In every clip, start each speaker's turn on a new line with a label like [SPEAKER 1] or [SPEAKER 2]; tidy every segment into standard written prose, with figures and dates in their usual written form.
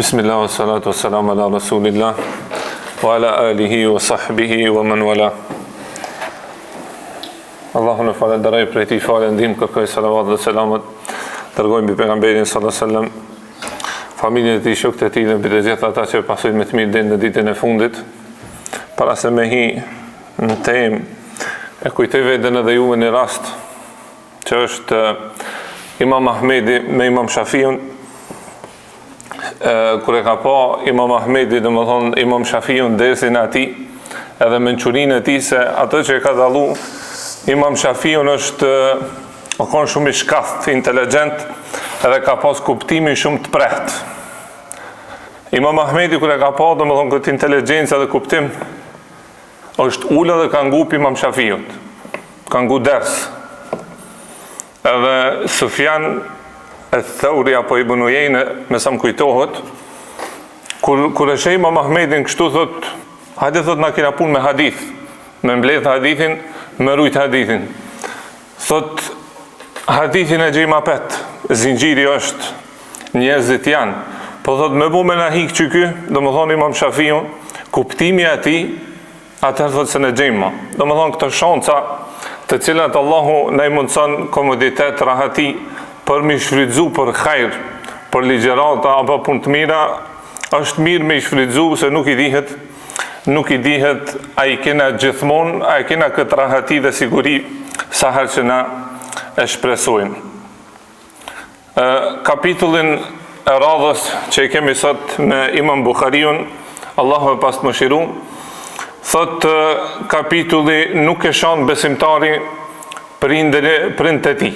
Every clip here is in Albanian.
[SPEAKER 1] Bismillah, wa salatu wa salam ala rasulillah, wa ala alihi wa sahbihi wa man wala. Allahun e falenderoj për ti falen ndim, kërkoj salavat dhe selamat, dërgojmë bi pejgamberin sallallahu alaihi wasallam, familjen e tij, shokët e tij dhe mbi të gjithë ata që pasojnë me të mirë deri në ditën e fundit. Para se me hi në temë, e kujtoj veten edhe juve në rast që është Imam Ahmedi me Imam Shafiun. Kur e ka pa Imam Ahmedi, dhe më thonë Imam Shafiun dersin e ati, edhe mençurinë e tij se atë që e ka dallu Imam Shafiun është konë shumë i shkath, inteligjent, edhe ka pas kuptimin shumë të prehtë. Imam Ahmedi kur e ka pa, dhe më thonë këtë inteligjencë edhe kuptim, është ullë dhe ka ngup Imam Shafiut, ka ngu ders. Edhe Sufjan e Thauri apo Ibn Ujejne, me sa më kujtohet, kur e sheh Imam Ahmedin kështu thot, hajde thot na kena punë me hadith, me mbledh hadithin, me rujt hadithin. Thot, hadithin e gjejmë apet, zinxhiri është, njerëzit janë, po thot me bu me na hik që ky, do më thonë Imam Shafiun, kuptimi ati, atëherë thot se në gjejmë. Do më thonë këto shanca, të cilat Allahu na i mundson komoditet, rahati, për mi shfrytzu për khajr, për ligjerata apo punë të mira, është mirë me i shfrytzu se nuk i dihet a i kena gjithmonë, a i kena këtë rahati dhe siguri sa herë që na e shpresojmë. Kapitullin e radhës që i kemi sot me Imam Bukhariun, Allahu e pas të mëshiru, thot kapitulli nuk e shanë besimtari prind të ti.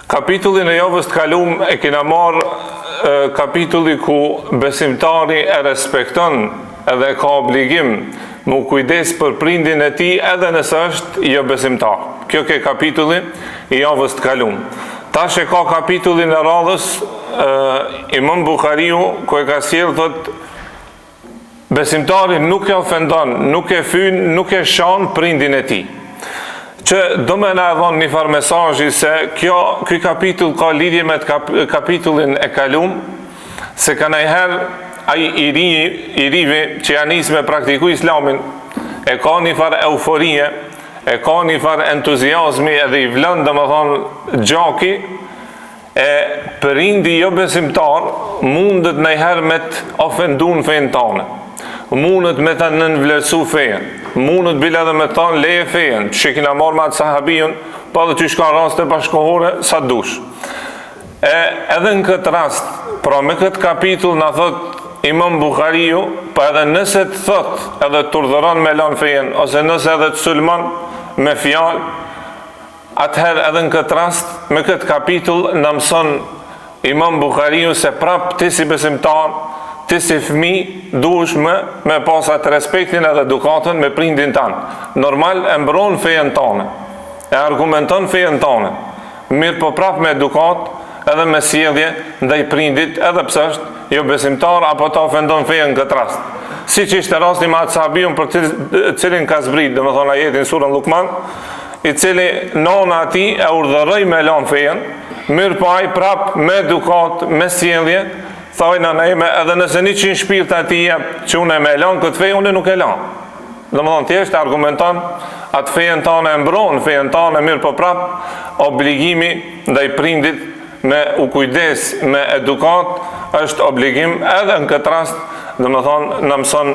[SPEAKER 1] Kapitullin e javës të kalum e kena marë kapitulli ku besimtari e respekton edhe ka obligim mu kujdes për prindin e ti edhe nëse është jo besimtar. Kjo ke kapitulli i javës të kalum. Tash e ka kapitullin e radhës Imam Bukhariu ku e ka sjellë thot besimtari nuk e ofendon, nuk e fyn, nuk e shan prindin e ti. Që do me na edhon një farë mesazhi se ky kapitull ka lidhje me kapitullin e kalum, se ka najherë ai i rivi që janë nisë me praktiku islamin, e ka një farë euforie, e ka një farë entuziazmi edhe i vlën dhe më thonë gjaki, e përindi jo besimtar mundet najherë me të ofendu në fejnë tane, mundet me të nënvlerësu fejnë, mundet bile edhe me tanë leje fejen, që kina marrë me atë sahabijun, pa dhe që shka raste bashkohore, sa dush. Edhe në këtë rast, pra me këtë kapitull në thot Imam Bukhariu, pa edhe nëse të thot, edhe të urdhëron me lanë fejen, ose nëse edhe të sulmon me fjallë, atëherë edhe në këtë rast, me këtë kapitull në mëson Imam Bukhariu se prap ti si besimtar, ti si fëmi duhesh me pas atë respektin edhe edukatën me prindin tanë. Normal e mbron fejen tane, e argumenton fejen tane, mirë po prap me edukat edhe me sjellje ndaj prindit edhe pse është jo besimtar apo ta ofendon fejen në këtë rast. Si që ishte rasti me atë sahabiun për cilin ka zbrit, dhe me thonë ajetin surën Lukman, i cili nona ati e urdhëroi me lanë fejen, mirë po ai prap me edukat, me sjellje, thajna nejme edhe nëse 100 shpirt ati që unë e me lanë këtë fejë, unë nuk e lanë. Dhe më thonë tjeshtë argumenton, atë fejën tane e mbronë, fejën tane mirë po prap, obligimi ndaj prindit me u kujdes, me edukat, është obligim edhe në këtë rast, dhe më thonë në mëson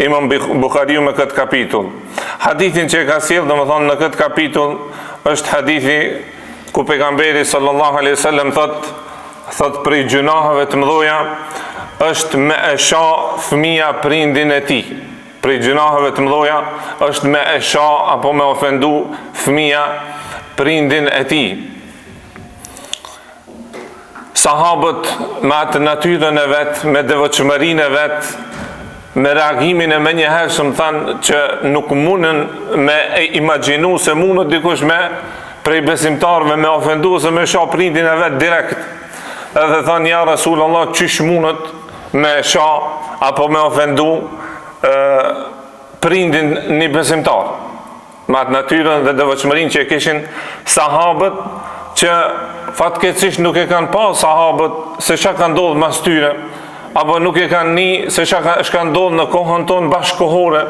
[SPEAKER 1] Imam Bukhariu me këtë kapitull. Hadithin që e ka sjellë, dhe më thonë në këtë kapitull, është hadithi ku pejgamberi sallallahu alaihi wasallam thot për i gjunaheve të mëdhoja është me e sha fëmia prindin e ti. Për i gjunaheve të mëdhoja është me e sha apo me ofendu fëmia prindin e ti. Sahabët me atë natyrën e vetë, me devotshmërinë e vetë, me reagimin e menjëhershëm thanë që nuk mundën me imagjinu se mundët dikush me prej besimtarëve me ofendu ose me sha prindin e vetë direkt. Edhe thanë, ja Rasulullah, qysh mundët me sha apo me ofendu prindin një besimtar. Me atë natyrën dhe devotshmërinë që e kishin sahabët, që fatkeqësisht nuk e kanë pa sahabët se çka ka ndodhur mas tyre, apo nuk e kanë ni se shka ndodhë në kohën tonë bashkohore,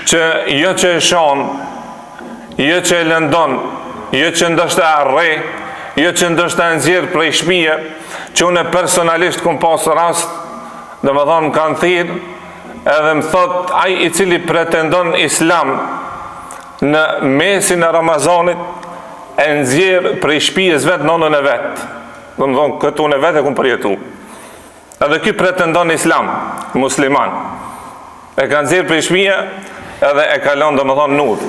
[SPEAKER 1] që jo që e shon, jo që e lëndon, jo që ndështë e arre, jo që ndështë e nëzirë prej shpije, që unë personalisht këm pasë rast, dhe më thonë më kanë thirë, edhe më thot, ai i cili pretendon islam në mesin e Ramazanit, e nëzirë prej shpijes vetë nonën e vetë. Dhe më thonë, këtë unë e vetë e kumë përjetu. Edhe ky pretendon islam, musliman. E ka nëzirë prej shpije, edhe e kalon dhe më thonë nudh.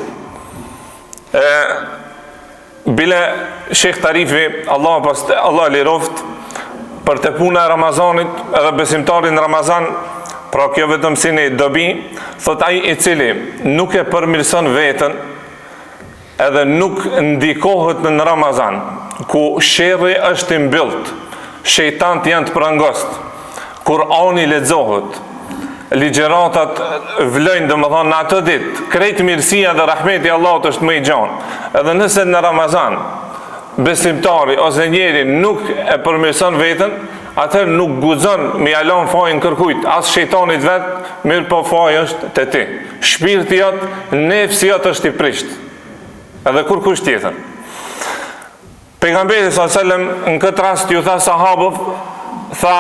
[SPEAKER 1] Bile Shekh Tarifi, Allah liroft, për të puna e Ramazanit, edhe besimtarin Ramazan, pra kjo vetëm si një dobi, thot ai i cili nuk e përmirëson vetën, edhe nuk ndikohet në Ramazan, ku sherri është i mbyllët, shejtant janë të prangost, Kur'ani lexohet, ligjëratat vlojnë dhe më thonë në atë ditë, krejtë mirësia dhe rahmeti Allahut është më i gjanë, edhe nëse në Ramazan, besimtari ose njeri nuk e përmirëson vetën, atër nuk guxon me jalon fajin kërkujt, as shejtanit vetë, mirë po faj është të ti. Shpirti jotë, nefsi jotë është i prisht. Edhe kur kush tjetër. Pejgamberi s.a.s. në këtë rast ju tha sahabëv, tha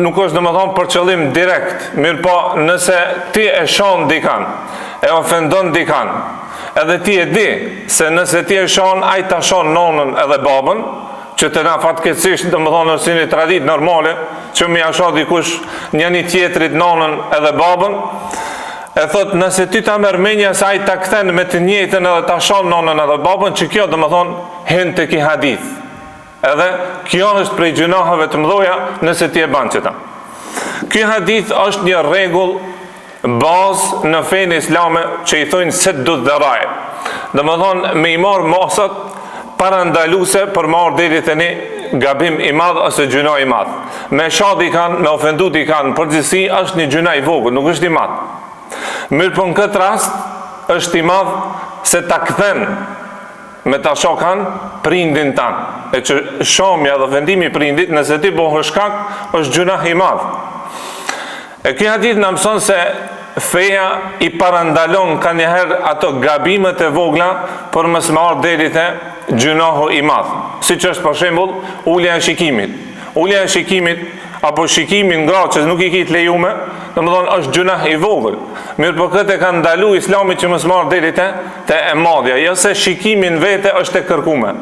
[SPEAKER 1] nuk është dhe më thonë për qëllim direkt, mirë po nëse ti e shon dikan, e ofendon dikan, edhe ti e di se nëse ti e shon, ai ta shon nonën edhe babën, që të na fatkeqësisht dhe më thonë si një tradit normale, që mi asha dikush një tjetrit nonën edhe babën, e thot nëse ty ta mërmenja se ai ta kthen me të njëjtën edhe ta shon nonën edhe babën, që kjo dhe më thonë hen të ki hadith. Edhe kjo është prej gjunaheve të mdoja nëse ti e ban qëta. Ky hadith është një rregull bazë në fenë islame që i thojnë se du të dëraj. Dhe më thonë me i marë mosat parandaluse për marë deri të një gabim i madh ose gjuna i madh. Me shadi kanë, me ofendu t'i kanë, përgjithsi është një gjuna i vogël, nuk është i madh. Mirë për në këtë rast është i madh se ta kthen me ta shokan prindin tanë. E që shomja dhe vendimi prindit, nëse ti bohë shkak, është gjuna i madh. E kjo hadith në mëson se feja i parandalon ka njëherë ato gabimet e vogla për mësë marrë deri te gjunohu i madh. Si që është për shembull ulja e shikimit. Ulja e shikimit apo shikimin nga që nuk i kitë lejume, dhe më thonë është gjuna i vogël. Mirë për këtë e ka ndalu islami që mësë marrë deri te e madhja. Jo se shikimin vete është e kërkume,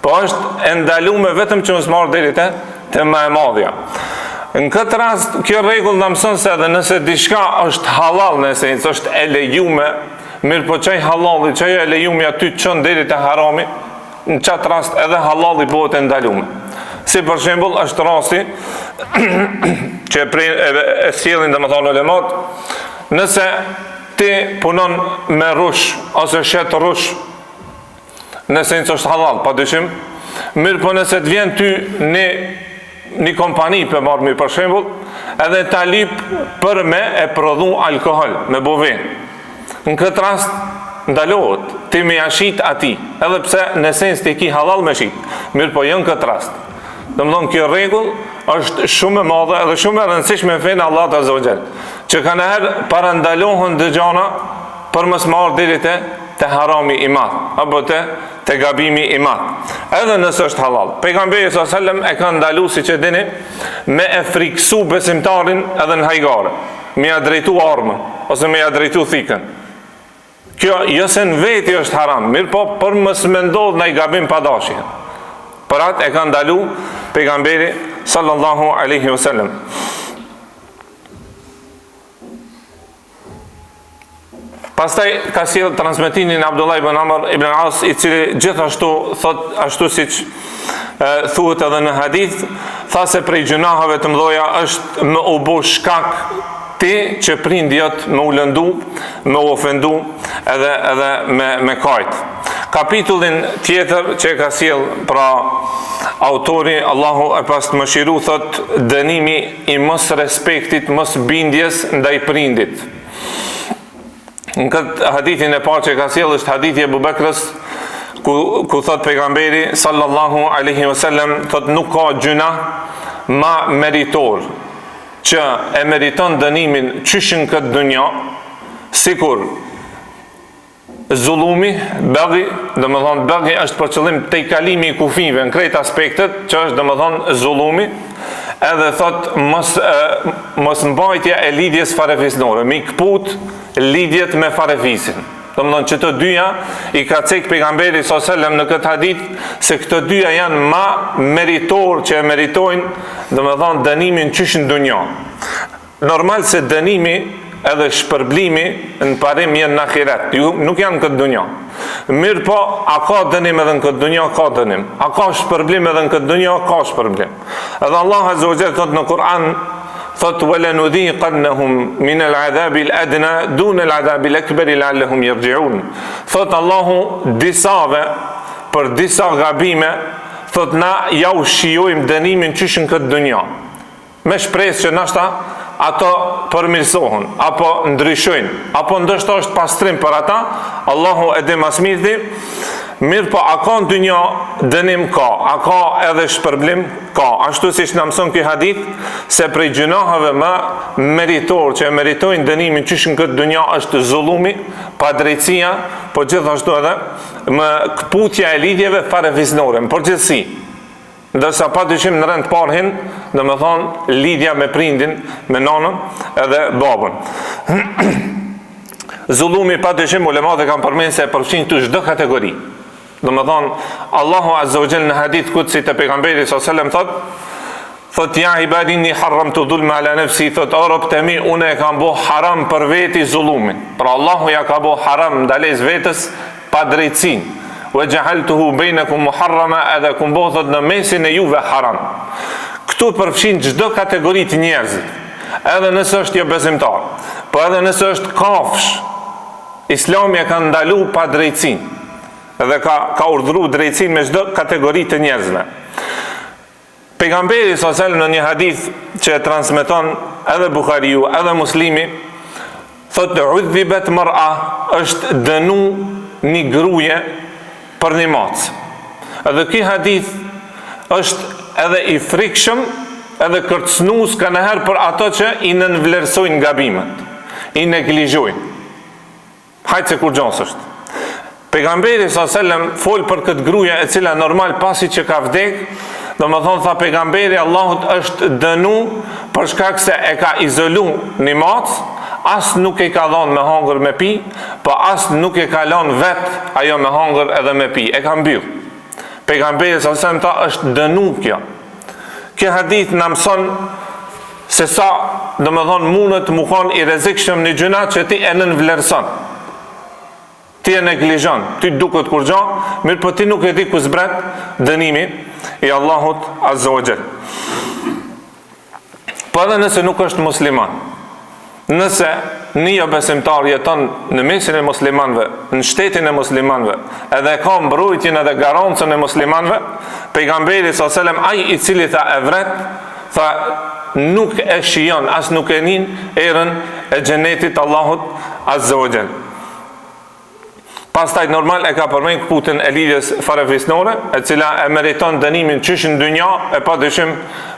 [SPEAKER 1] po është e ndalume vetëm që mësë marrë deri te më e madhja. Në këtë rast, kjo rregull në mëson se edhe nëse diçka është halal në esencë, është e lejume, mirë po qaj halali, qaj e lejume aty të qënë deri te harami, në qatë rast edhe halali bëhet e ndalume. Si për shembull është rasti që e sjellin dhe më thonë ulemat, nëse ti punon me rush ose shet rush, në esencë është halal, pa dyshim, mirë po nëse të vjen ty një kompani për marrë për shembull, edhe ta lip për me e prodhu alkohol, me bovin. Në këtë rast ndalohet, ti me jashit ati, edhe pse në esencë ti ki halal me shit, mirë po jo në këtë rast. Dhe më thonë, kjo rregull është shumë e madhe edhe shumë e rëndësishme në fenë Allah Azza wa Jall, që ka nëherë parandalohen dë gjana për mos marrë deri te harami i madh, apo te gabimi i madh. Edhe nëse është halal. Pejgamberi sallallahu alajhi wasallam e ka ndalu, siç e dini, me e friksu besimtarin edhe në hajgare, me ja drejtu armën ose me ja drejtu thikën. Kjo jo se në veti është haram, mirë po për mos me ndodh ndaj gabim pa dashje. Për atë e ka ndalu pejgamberi sallallahu alaihi wasallam. Pastaj ka sjell transmetimin Abdullah ibn Amr ibn As, i cili gjithashtu thot ashtu siç thuhet edhe në hadith, tha se prej gjunahave të mëdha është me u bë shkak ti që prindjat me u lëndu, me u ofendu edhe me kajt. Kapitullin tjetër që ka sjell pra autori, Allahu e pas të mëshiru, thot dënimi i mos respektit, mos bindjes ndaj prindit. Në këtë hadithin e parë që ka sjell është hadithi e Abu Bekrës, ku thot pejgamberi sallallahu alaihi wasallam, thot nuk ka gjuna ma meritor që e meriton dënimin qyshin këtë dunja, sikur zullumi, baghi, domethënë baghi është për qëllim te kalimi i kufive në krejt aspektet, që është domethënë zullumi, edhe thot mos mbajtja e lidhjes farefisnore, mi kput lidhjet me farefisin. Domethënë që të dyja i ka cek pejgamberi sallallahu alajhi wasallam në këtë hadith se këto dyja janë ma meritor që e meritojnë domethënë dënimin qysh në dunjë. Normal se dënimi edhe shpërblimi në parim janë në ahiret, nuk janë në këtë dunjë. Mirë po, a ka dënim edhe në këtë dunjë? Ka dënim. A ka shpërblim edhe në këtë dunjë? Ka shpërblim. Edhe Allah azza wa jalla thot në Kur'an, thot وَلَنُذِيقَنَّهُمْ مِنَ الْعَذَابِ الْأَدْنَى دُونَ الْعَذَابِ الْأَكْبَرِ لَعَلَّهُمْ يَرْجِعُونَ. Thot Allahu disave për disa gabime, thot na ja u shijojmë dënimin qysh në këtë dunjë. Me shpresë që nashta ato përmirësohen, apo ndryshojnë, apo ndoshta është pastrim për ata, Allahu e di më së miri. Mirë po, a ka në dynja dënim? Ka. A ka edhe shpërblim? Ka. Ashtu si që në mëson këj hadith, se prej gjunaheve më meritor, që e meritojnë dënimin qysh në këtë dynja, është zullumi, padrejtësia, po gjithashtu edhe më kputja e lidhjeve farefisnore, në përgjithësi. Ndërsa pa dyshim në rend parhin, dhe me thonë lidhja me prindin, me nanën edhe babën. Zullumi pa dyshim ulemat e kam përmenë se e përfshin këtu çdo kategori. Dhe me thonë, Allahu azza wa jalla në hadith kutsi të pejgamberi s.a.s. thot ja ibadini harram të dhulme ala nefsi, thot o rob të mi, une e kam bo haram për veti zullumin. Pra Allahu ja ka bo haram ndales vetës pa drejtsin. Wa jahaltuhu bainakum muharrama, edhe kum bo thot në mesin e juve haram. Këtu përfshin çdo kategori të njerëzit. Edhe nëse është jo besimtar, po edhe nëse është kafsh, Islami e ka ndalu pa drejtsin. Edhe ka urdhru drejtsin me çdo kategori të njerëzve. Pejgamberi s.a.s. në një hadith që e transmeton edhe Buhariu, edhe Muslimi, thot udhibet mar'a, është dënu një gruje për një macë. Edhe ky hadith është edhe i frikshëm, edhe kërcënues ka nëherë për ato që i nënvlerësojnë gabimet, i neglizhojnë. Hajtë se kur gjons është. Pejgamberi s.a.s. fol për këtë gruje e cila normal pasi që ka vdek, do më thonë tha pejgamberi Allahut është dënu për shkak se e ka izolu një macë, as nuk e ka dhonë me hangër me pi, po as nuk e ka lanë vetë ajo me hangër edhe me pi, e ka mbyll. Pejgamberi s.a.s. ta është dënu kjo. Kjo hadith në mëson se sa, do më thonë, mundët mu konë i rrezikshëm një gjuna që ti e nënvlerëson. Ti e neglizhon, ti duket kur gjan, mirë po ti nuk e di ku zbret dënimi i Allahut azza wa jall. Po edhe nëse nuk është musliman, nëse një besimtar jeton në mesin e muslimanëve, në shtetin e muslimanëve, edhe ka mbrojtjen edhe garancën e muslimanëve, pejgamberi s.a.s. ai i cili tha e vret, tha nuk e shijon, as nuk e nin erën e xhenetit Allahut azza wa jall. Pastaj normal e ka përmend kputën e lidhjes farefisnore, e cila e meriton dënimin qysh në dynja, e pa dyshim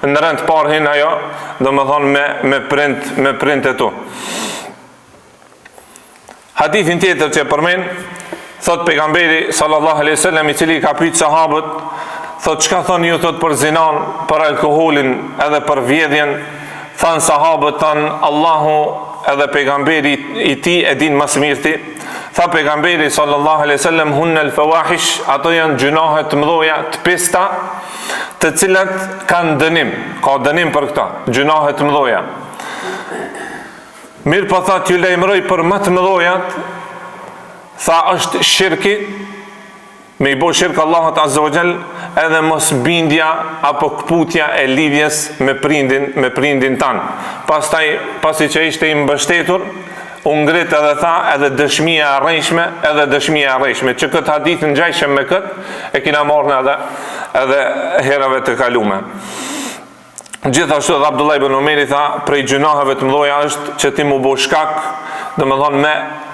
[SPEAKER 1] në rend parhin ajo, do më thonë me print e tu. Hadithin tjetër që e përmend, thot pejgamberi sallallahu alaihi wasallam, i cili ka pyet sahabët, thot çka thoni ju thot për zinan, për alkoholin edhe për vjedhjen? Than sahabët, than Allahu edhe pejgamberi i tij e din më së miri. Tha pejgamberi sallallahu alaihi wasallam, hunna al-fawahish, ato janë gjunahe të mëdha, të pista, të cilat kanë dënim, ka dënim për këta, gjunahe të mëdha. Mirë po tha t'ju lajmëroj për më të mëdhojat, tha është shirki, me i bo shirkë Allahut azza wa jall, edhe mos bindja apo kputja e lidhjes me prindin tanë. Pasi që ishte i mbështetur, unë ngrit edhe tha edhe dëshmia e rrejshme, që këtë hadith në gjajshem me këtë, e kina morën edhe herave të kalume. Gjithashtu edhe Abdullah ibn Umeri tha, prej gjunaheve të mëdha është që ti mu bo shkak dhe më thonë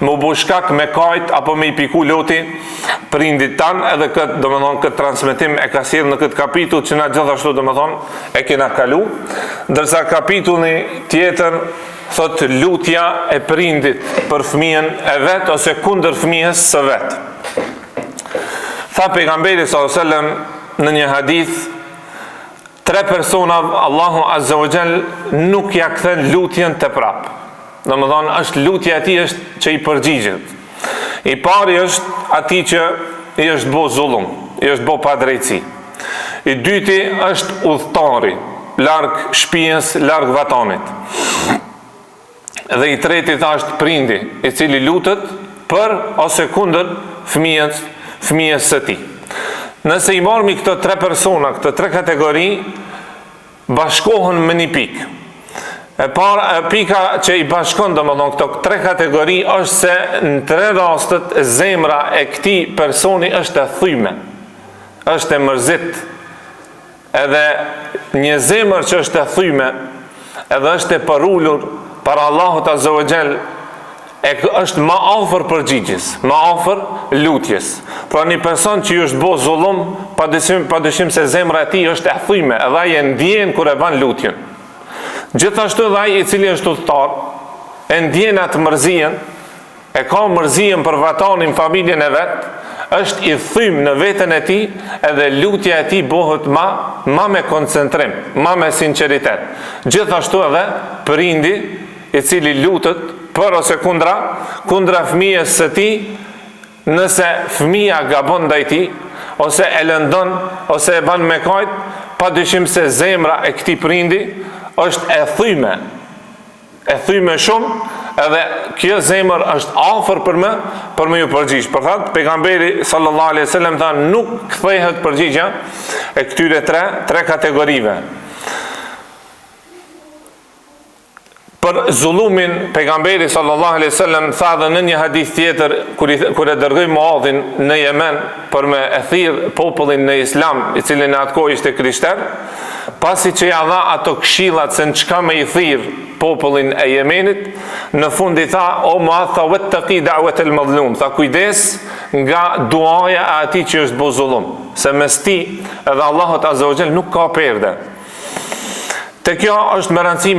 [SPEAKER 1] me u bushkak me kajt apo me i piku loti prindit tanë, edhe këtë dhe më thonë këtë transmitim e ka sjellë në këtë kapitull që na gjithashtu dhe më thonë e kena kalu, ndërsa kapitulli tjetër thot lutja e prindit për fëmijën e vet ose kundër fëmijës së vet. Tha pejgamberi sallallahu alajhi wasallam në një hadith, 3 persona Allahu azza wa jall nuk ja kthen lutjen te prap. Domethënë është lutja e tij është që i përgjigjet. I pari është atij që i është bë zullum, i është bë padrejtësi. I dyti është udhëtari, larg shtëpisë, larg vatanit. Dhe i treti është prindi, i cili lutet për ose kundër fëmijës së tij. Nëse i marrmi këto 3 persona, këto 3 kategori, bashkohen me një pikë. Pika që i bashkon domethënë këto 3 kategori është se në 3 rastet zemra e këtij personi është e thyme, është e mërzit. Edhe një zemër që është e thyme, edhe është e përulur para Allahut azza wa jall, është ma afër përgjigjes, ma afër lutjes. Pra një person që ju është bo zullum, padyshim se zemra e tij është e thyme, edhe ai e ndjen kur e ban lutjen. Gjithashtu edhe ai i cili është udhëtar, e ndjen atë mërzijen, e ka mërzijen për vatanin, familjen e vet, është i thym në veten e tij, edhe lutja e tij bëhet ma me koncentrim, ma me sinqeritet. Gjithashtu edhe prindi i cili lutet për ose kundra fëmijës së tij, nëse fëmija gabon ndaj tij, ose e lëndon, ose e ban me kajt, padyshim se zemra e këtij prindi është e thyme shumë, edhe kjo zemër është afër për me ju përgjigj. Për thatë, pejgamberi sallallahu alaihi wasallam tha nuk kthehet përgjigja e këtyre 3 kategorive. Për zullumin, pejgamberi sallallahu alaihi wasallam tha dhe në një hadith tjetër, kur e dërgoi Muadhin në Yemen për me e thirr popullin në Islam, i cili në atë kohë ishte krishter, pasi që ja dha ato këshillat se në çka me i thirr popullin e Yemenit, në fund i tha: "O Muadh, wattaqi da'wat al-mazlum", tha kujdes nga duaja e atij që është bë zullum, se mes ti edhe Allahut azza wa jall nuk ka perde. Te kjo është me rëndësi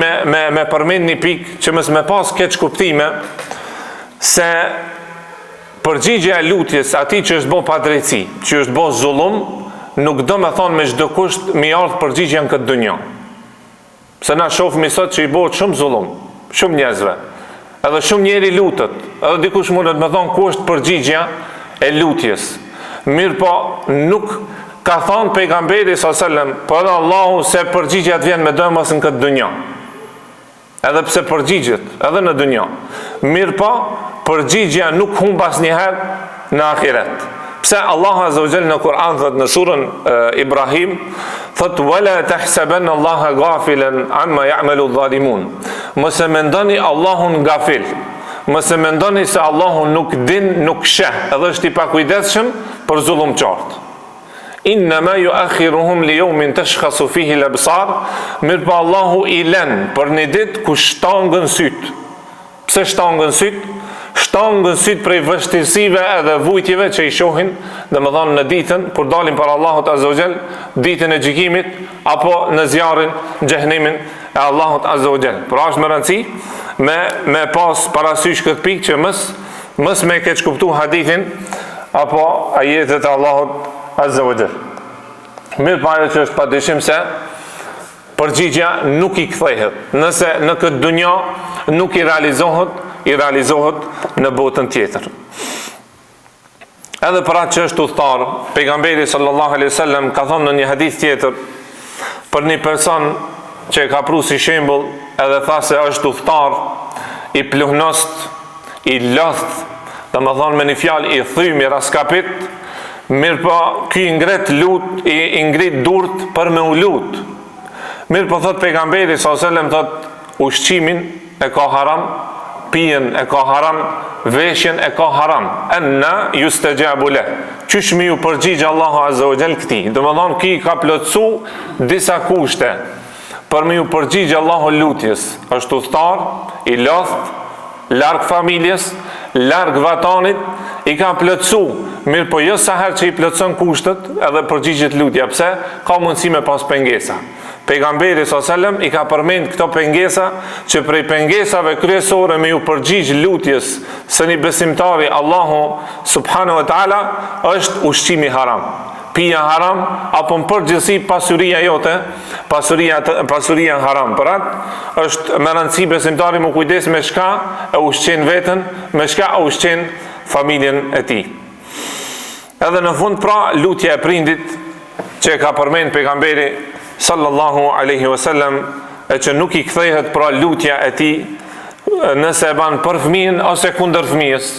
[SPEAKER 1] me përmend një pikë që mos me pas keq kuptime, se përgjigja e lutjes atij që është bë padrejtësi, që është bë zullum, nuk do me thonë me çdo kusht mi ardh përgjigja në këtë dunjë. Se na shohim sot që i bëhet shumë zullum, shumë njerëzve. Edhe shumë njeri lutet, edhe dikush mundet me thonë ku është përgjigja e lutjes. Mirë po, nuk ka thonë pejgamberi s.a.s. për Allahu se përgjigjat vjen me dëmës në këtë dunja. Edhe pse përgjigjet, edhe në dunja. Mirë po, përgjigja nuk humbas njëherë në ahiret. Pse Allahu azza wa jall në Kur'an thot në surën Ibrahim, thot wala tahsabanna Allaha ghafilan amma ya'malu adh-dhalimun. Mos e mendoni Allahun gafil. Mos e mendoni se Allahu nuk din, nuk sheh, edhe është i pakujdesshëm për zullumçart. Innama yuakhiruhum li yawmin tashkhasu fihi al-absar, mirë po Allahu i lën për një ditë ku shtangën syt. Pse shtangën syt? Shtangën syt prej vështirësive edhe vujtjeve që i shohin, domethënë në ditën kur dalin para Allahut azza wa jall, ditën e gjykimit, apo në zjarrin xhehenemin e Allahut azza wa jall. Pra është më rëndësi me pas parasysh këtë pikë që mos me keq kuptu hadithin apo ajetet e Allahut azza wa jall. Mirë pa ajo që është padyshim se përgjigja nuk i kthehet. Nëse në këtë dunjë nuk i realizohet në botën tjetër. Edhe për atë që është udhëtar, pejgamberi sallallahu alaihi wasallam ka thonë në një hadith tjetër për një person që e ka pru si shembull, edhe tha se është udhëtar i pluhnost, i lodh, domethënë me një fjalë i thymë, i raskapit. Mirë po, ky i ngrit durt për me u lut. Mirë po thot pejgamberi sallallahu alaihi wasallam, thot ushqimin e ka haram, pijen e ka haram, veshjen e ka haram. Anna yustajabu leh. Qysh mi ju përgjigj Allahu azza wa jall këtij? Domethënë ky ka plotsu disa kushte për me ju përgjigj Allahu lutjes. Është udhëtar i lodh, larg familjes, larg vatanit, i ka plotsu, mirë po jo sa herë që i plotson kushtet, edhe përgjigjet lutja, pse ka mundësi me pas pengesa. Pejgamberi s.a.s. i ka përmend këto pengesa, që prej pengesave kryesore me ju përgjigj lutjes së një besimtari Allahu subhanahu wa taala është ushqimi haram. Pija haram, apo në përgjithësi pasuria jote, pasuria haram. Për atë është me rëndësi besimtari më kujdes me shka e ushqen veten, me shka e ushqen familjen e tij. Edhe në fund pra lutja e prindit që ka përmend pejgamberi sallallahu alaihi wasallam, e që nuk i kthehet pra lutja e tij nëse e ban për fëmijën ose kundër fëmijës,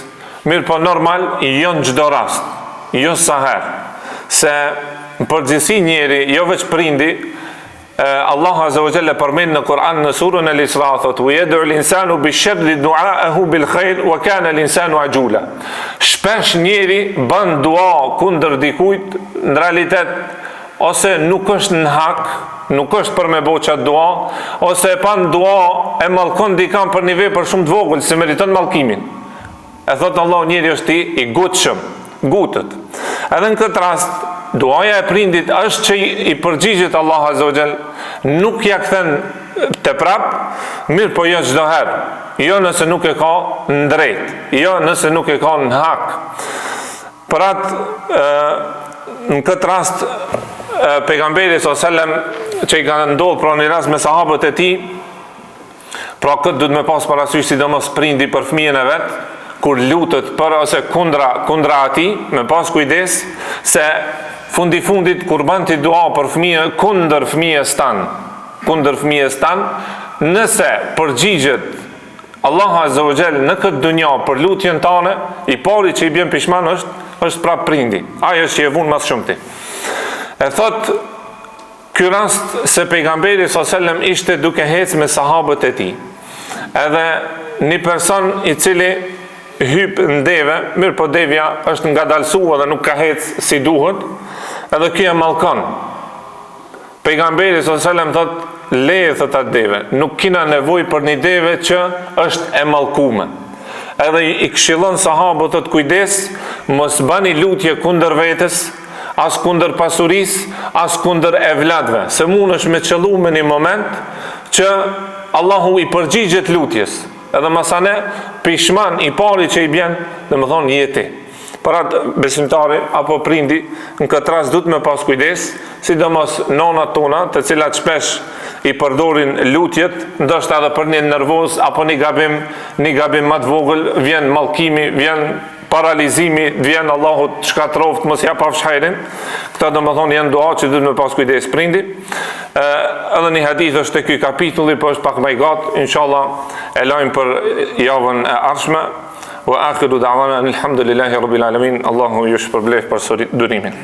[SPEAKER 1] mirë po normal jo në çdo rast, jo sa herë. Se në përgjithësi njeri, jo veç prindi, Allahu azza wa jalla përmend në Kur'an në surën Al-Isra thotë: "Wa yad'u al-insanu bi-sharri du'a'ahu bil-khair wa kana al-insanu ajula." Shpesh njeri bën dua kundër dikujt, në realitet ose nuk është në hak, nuk është për me bo qatë dua, ose e pan dua e mallkon dikam për një vepër shumë të vogël, se meriton mallkimin. E thotë Allah, njeri është i gutshëm, gutët. Edhe në këtë rast, duaja e prindit është që i përgjigjet Allah azza wa jall, nuk ja kthen të prap, mirë po jo çdo herë, jo nëse nuk e ka në drejt, jo nëse nuk e ka në hak. Për atë, në këtë rast, pejgamberi s.a.s. që i ka ndodhur pra një rast me sahabët e tij, pra këtë duhet me pas parasysh sidomos prindi për fëmijën e vet, kur lutet për ose kundra atij, me pas kujdes se fundit kur bën ti dua për fëmijën kundër fëmijës tan, nëse përgjigjet Allahu azza wa jall në këtë dunjë për lutjen tane, i pari që i bën pishman është prap prindi. Ai është që e vun më shumti. E thot ky rast se pejgamberi s.a.s. ishte duke hec me sahabët e tij. Edhe një person i cili hyp në deve, mirë po devja është ngadalësua dhe nuk ka hec si duhet, edhe kjo e mallkon. Pejgamberi s.a.s. thot, leje thot atë deve, nuk kina nevojë për një deve që është e mallkume. Edhe i këshillon sahabët të kujdes, mos bani lutje kundër vetes, as kundër pasurisë, as kundër evladve, se mund është me qëllu me një moment që Allahu i përgjigjet lutjes, edhe masane pishman i pari që i bjen, dhe më thonë jeti. Për atë besimtari apo prindi, në këtë rast duhet me pas kujdes, sidomos nonat tona, të cilat shpesh i përdorin lutjet, ndoshta edhe për një nervoz apo një gabim më të vogël, vjen mallkimi, vjen paralizimi, vjen Allahu të shkatroft, mos ja pafsh hajrin. Këta do më thonë janë dua që duhet me pas kujdes prindi. Edhe një hadith është të ky kapitulli, po është pak më i gatë, inshallah e lajmë për javën e ardhshme. Wa akhiru da'wana alhamdulillahi rabbil alamin. Allahu ju shpërblef për durimin.